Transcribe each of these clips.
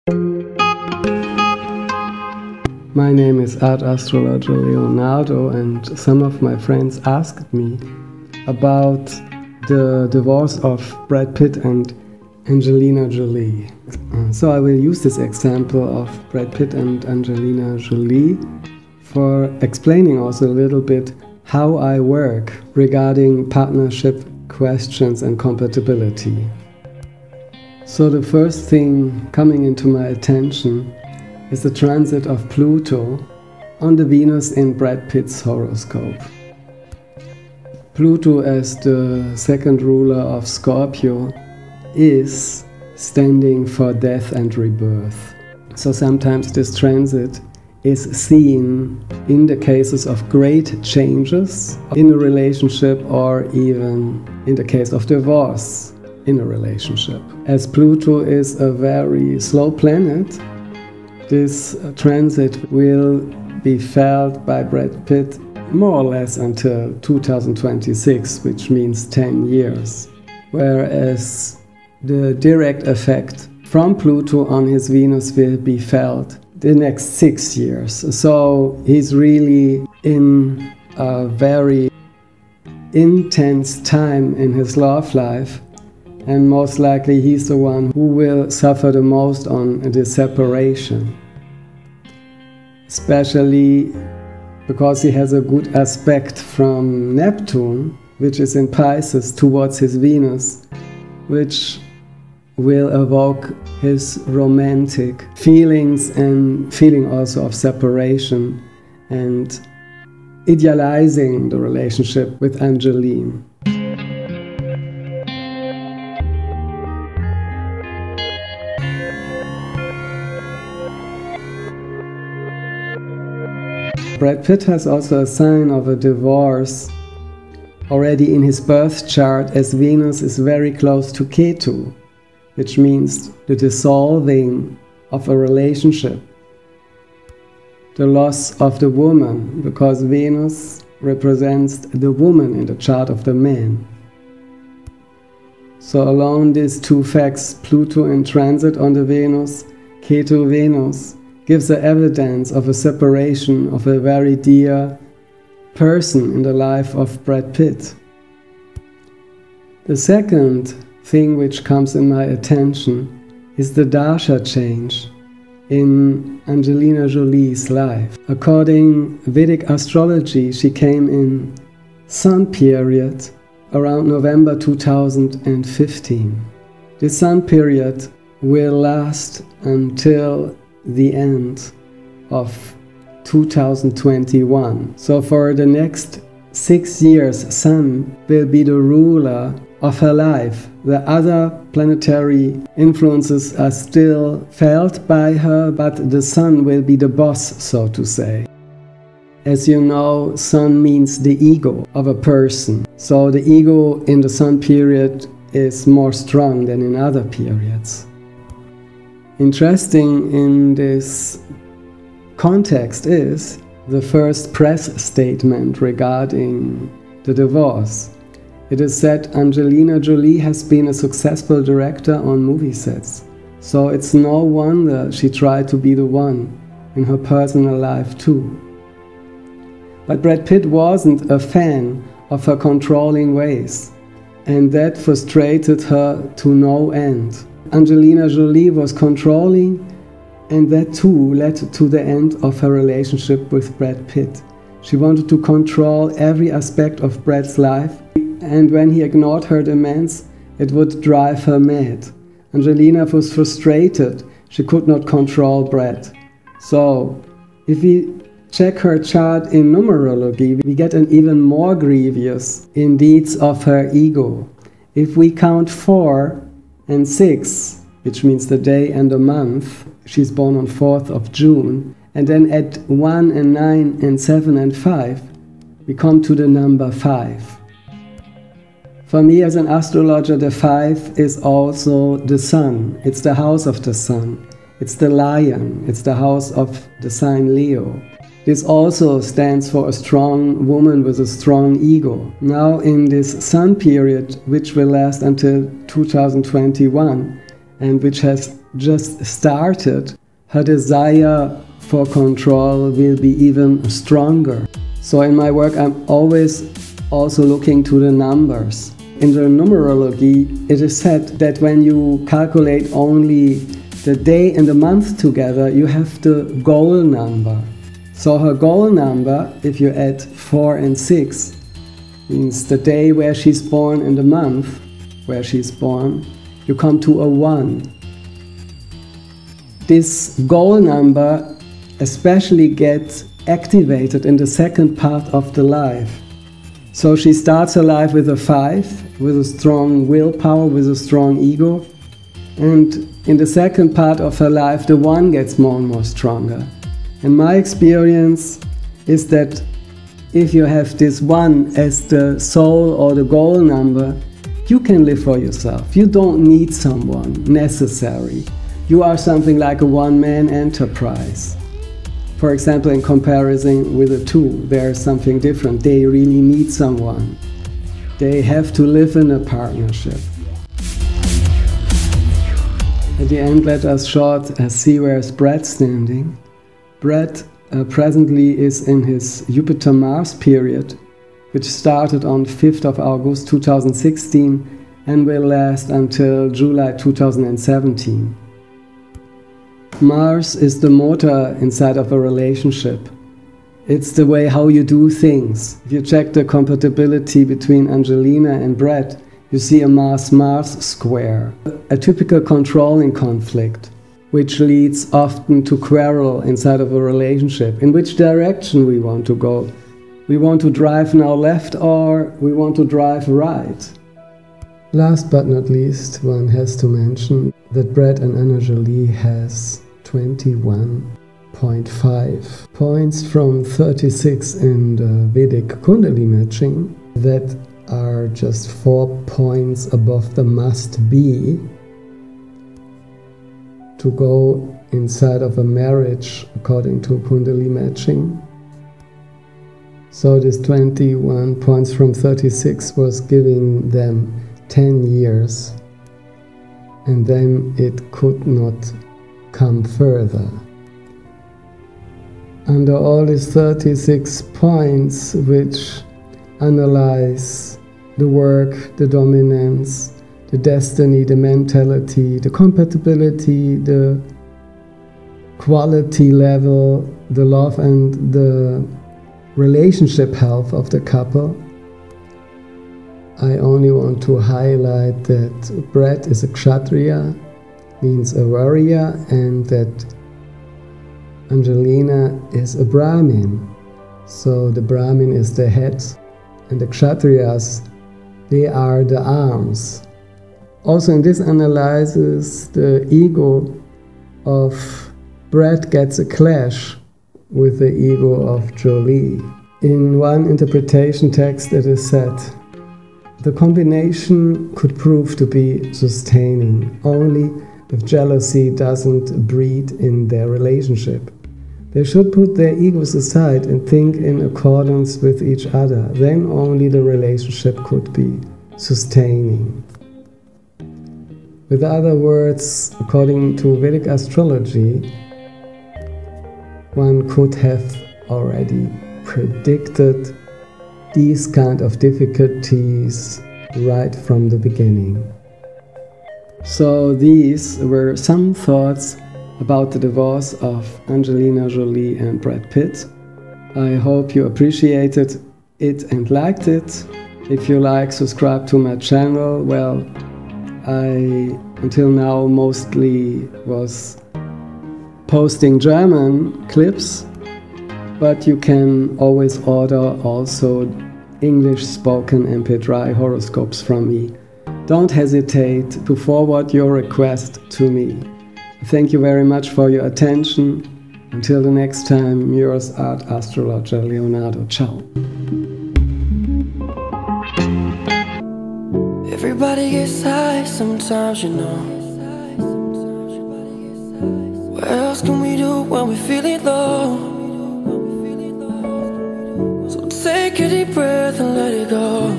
My name is Astrological Leonardo, and some of my friends asked me about the divorce of Brad Pitt and Angelina Jolie. So I will use this example of Brad Pitt and Angelina Jolie for explaining also a little bit how I work regarding partnership questions and compatibility. So the first thing coming into my attention is the transit of Pluto on the Venus in Brad Pitt's horoscope. Pluto, as the second ruler of Scorpio, is standing for death and rebirth. So sometimes this transit is seen in the cases of great changes in a relationship, or even in the case of divorce in a relationship. As Pluto is a very slow planet, this transit will be felt by Brad Pitt more or less until 2026, which means 10 years. Whereas the direct effect from Pluto on his Venus will be felt the next 6 years. So he's really in a very intense time in his love life, and most likely he's the one who will suffer the most on this separation. Especially because he has a good aspect from Neptune, which is in Pisces, towards his Venus, which will evoke his romantic feelings and feeling also of separation and idealizing the relationship with Angeline. Brad Pitt has also a sign of a divorce already in his birth chart, as Venus is very close to Ketu, which means the dissolving of a relationship, the loss of the woman, because Venus represents the woman in the chart of the man. So along these two facts, Pluto in transit on the Venus, Ketu Venus, gives the evidence of a separation of a very dear person in the life of Brad Pitt. The second thing which comes in my attention is the Dasha change in Angelina Jolie's life. According to Vedic astrology, she came in Sun period around November 2015. This Sun period will last until the end of 2021. So for the next 6 years, Sun will be the ruler of her life. The other planetary influences are still felt by her, but the Sun will be the boss, so to say. As you know, Sun means the ego of a person. So the ego in the Sun period is more strong than in other periods. Interesting in this context is the first press statement regarding the divorce. It is said Angelina Jolie has been a successful director on movie sets, so it's no wonder she tried to be the one in her personal life too. But Brad Pitt wasn't a fan of her controlling ways, and that frustrated her to no end. Angelina Jolie was controlling, and that too led to the end of her relationship with Brad Pitt. She wanted to control every aspect of Brad's life, and when he ignored her demands, it would drive her mad. Angelina was frustrated. She could not control Brad. So, if we check her chart in numerology, we get an even more grievous indeeds of her ego. If we count 4 and 6, which means the day and the month, she's born on 4th of June, and then add 1 and 9 and 7 and 5, we come to the number 5. For me as an astrologer, the 5 is also the Sun. It's the house of the Sun. It's the lion. It's the house of the sign Leo. This also stands for a strong woman with a strong ego. Now in this Sun period, which will last until 2021, and which has just started, her desire for control will be even stronger. So in my work I'm always also looking to the numbers. In the numerology, it is said that when you calculate only the day and the month together, you have the goal number. So her goal number, if you add 4 and 6, means the day where she's born and the month where she's born, you come to a 1. This goal number especially gets activated in the second part of the life. So she starts her life with a 5, with a strong willpower, with a strong ego. And in the second part of her life, the 1 gets more and more stronger. And my experience is that if you have this 1 as the soul or the goal number, you can live for yourself. You don't need someone necessary. You are something like a one-man enterprise. For example, in comparison with a 2, there's something different. They really need someone. They have to live in a partnership. At the end, let us see where's Brad standing. Brad presently is in his Jupiter-Mars period, which started on 5th of August 2016 and will last until July 2017. Mars is the motor inside of a relationship. It's the way how you do things. If you check the compatibility between Angelina and Brad, you see a Mars-Mars square, a typical controlling conflict, which leads often to quarrel inside of a relationship. In which direction we want to go? We want to drive now left or we want to drive right? Last but not least, one has to mention that Brad and Anna Jolie has 21.5 points from 36 in the Vedic Kundalini matching that are just 4 points above the must-be to go inside of a marriage according to Kundalini matching. So this 21 points from 36 was giving them 10 years, and then it could not come further. Under all these 36 points, which analyze the work, the dominance, the destiny, the mentality, the compatibility, the quality level, the love and the relationship health of the couple, I only want to highlight that Brad is a Kshatriya, means a warrior, and that Angelina is a Brahmin. So the Brahmin is the head, and the Kshatriyas, they are the arms. Also in this analysis, the ego of Brad gets a clash with the ego of Jolie. In one interpretation text it is said, the combination could prove to be sustaining, only if jealousy doesn't breed in their relationship. They should put their egos aside and think in accordance with each other. Then only the relationship could be sustaining. With other words, according to Vedic astrology, one could have already predicted these kind of difficulties right from the beginning. So these were some thoughts about the divorce of Angelina Jolie and Brad Pitt. I hope you appreciated it and liked it. If you like, subscribe to my channel. Well, I until now mostly was posting German clips, but you can always order also English spoken MP3 horoscopes from me. Don't hesitate to forward your request to me. Thank you very much for your attention. Until the next time, yours Art Astrologer Leonardo. Ciao. Everybody gets high sometimes, you know. What else can we do when we're feeling low? So take a deep breath and let it go.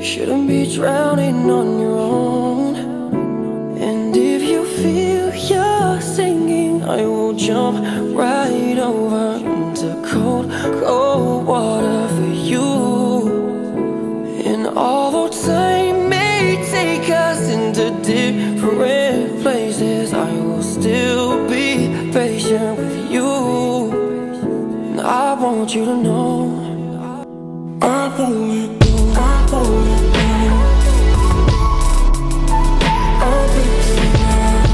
You shouldn't be drowning on your own. And if you feel you're sinking, I will jump right over into cold, cold water for you. And although time may take us into different places, I will still be patient with you. And I want you to know I won't let go, I won't let go. I'll be tonight,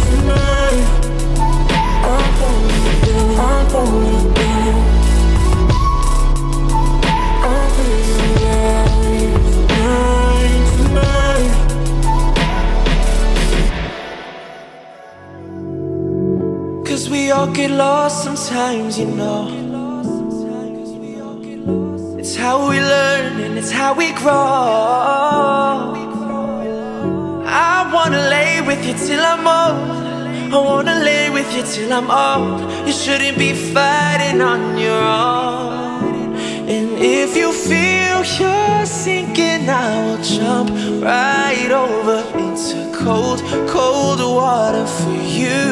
tonight. I won't let go, I won't let go. I'll be tonight, tonight. Cause we all get lost sometimes, you know. It's how we learn and it's how we grow. I wanna lay with you till I'm old. I wanna lay with you till I'm old. You shouldn't be fighting on your own. And if you feel you're sinking, I will jump right over into cold, cold water for you.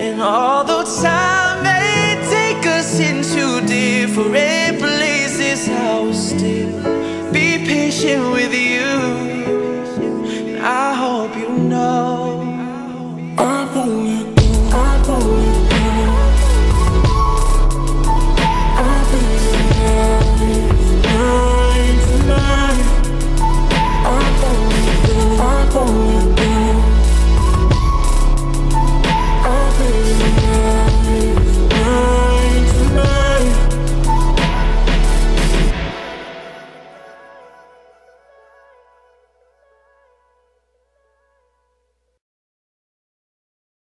And although time may take us into different places, I will still be patient with you.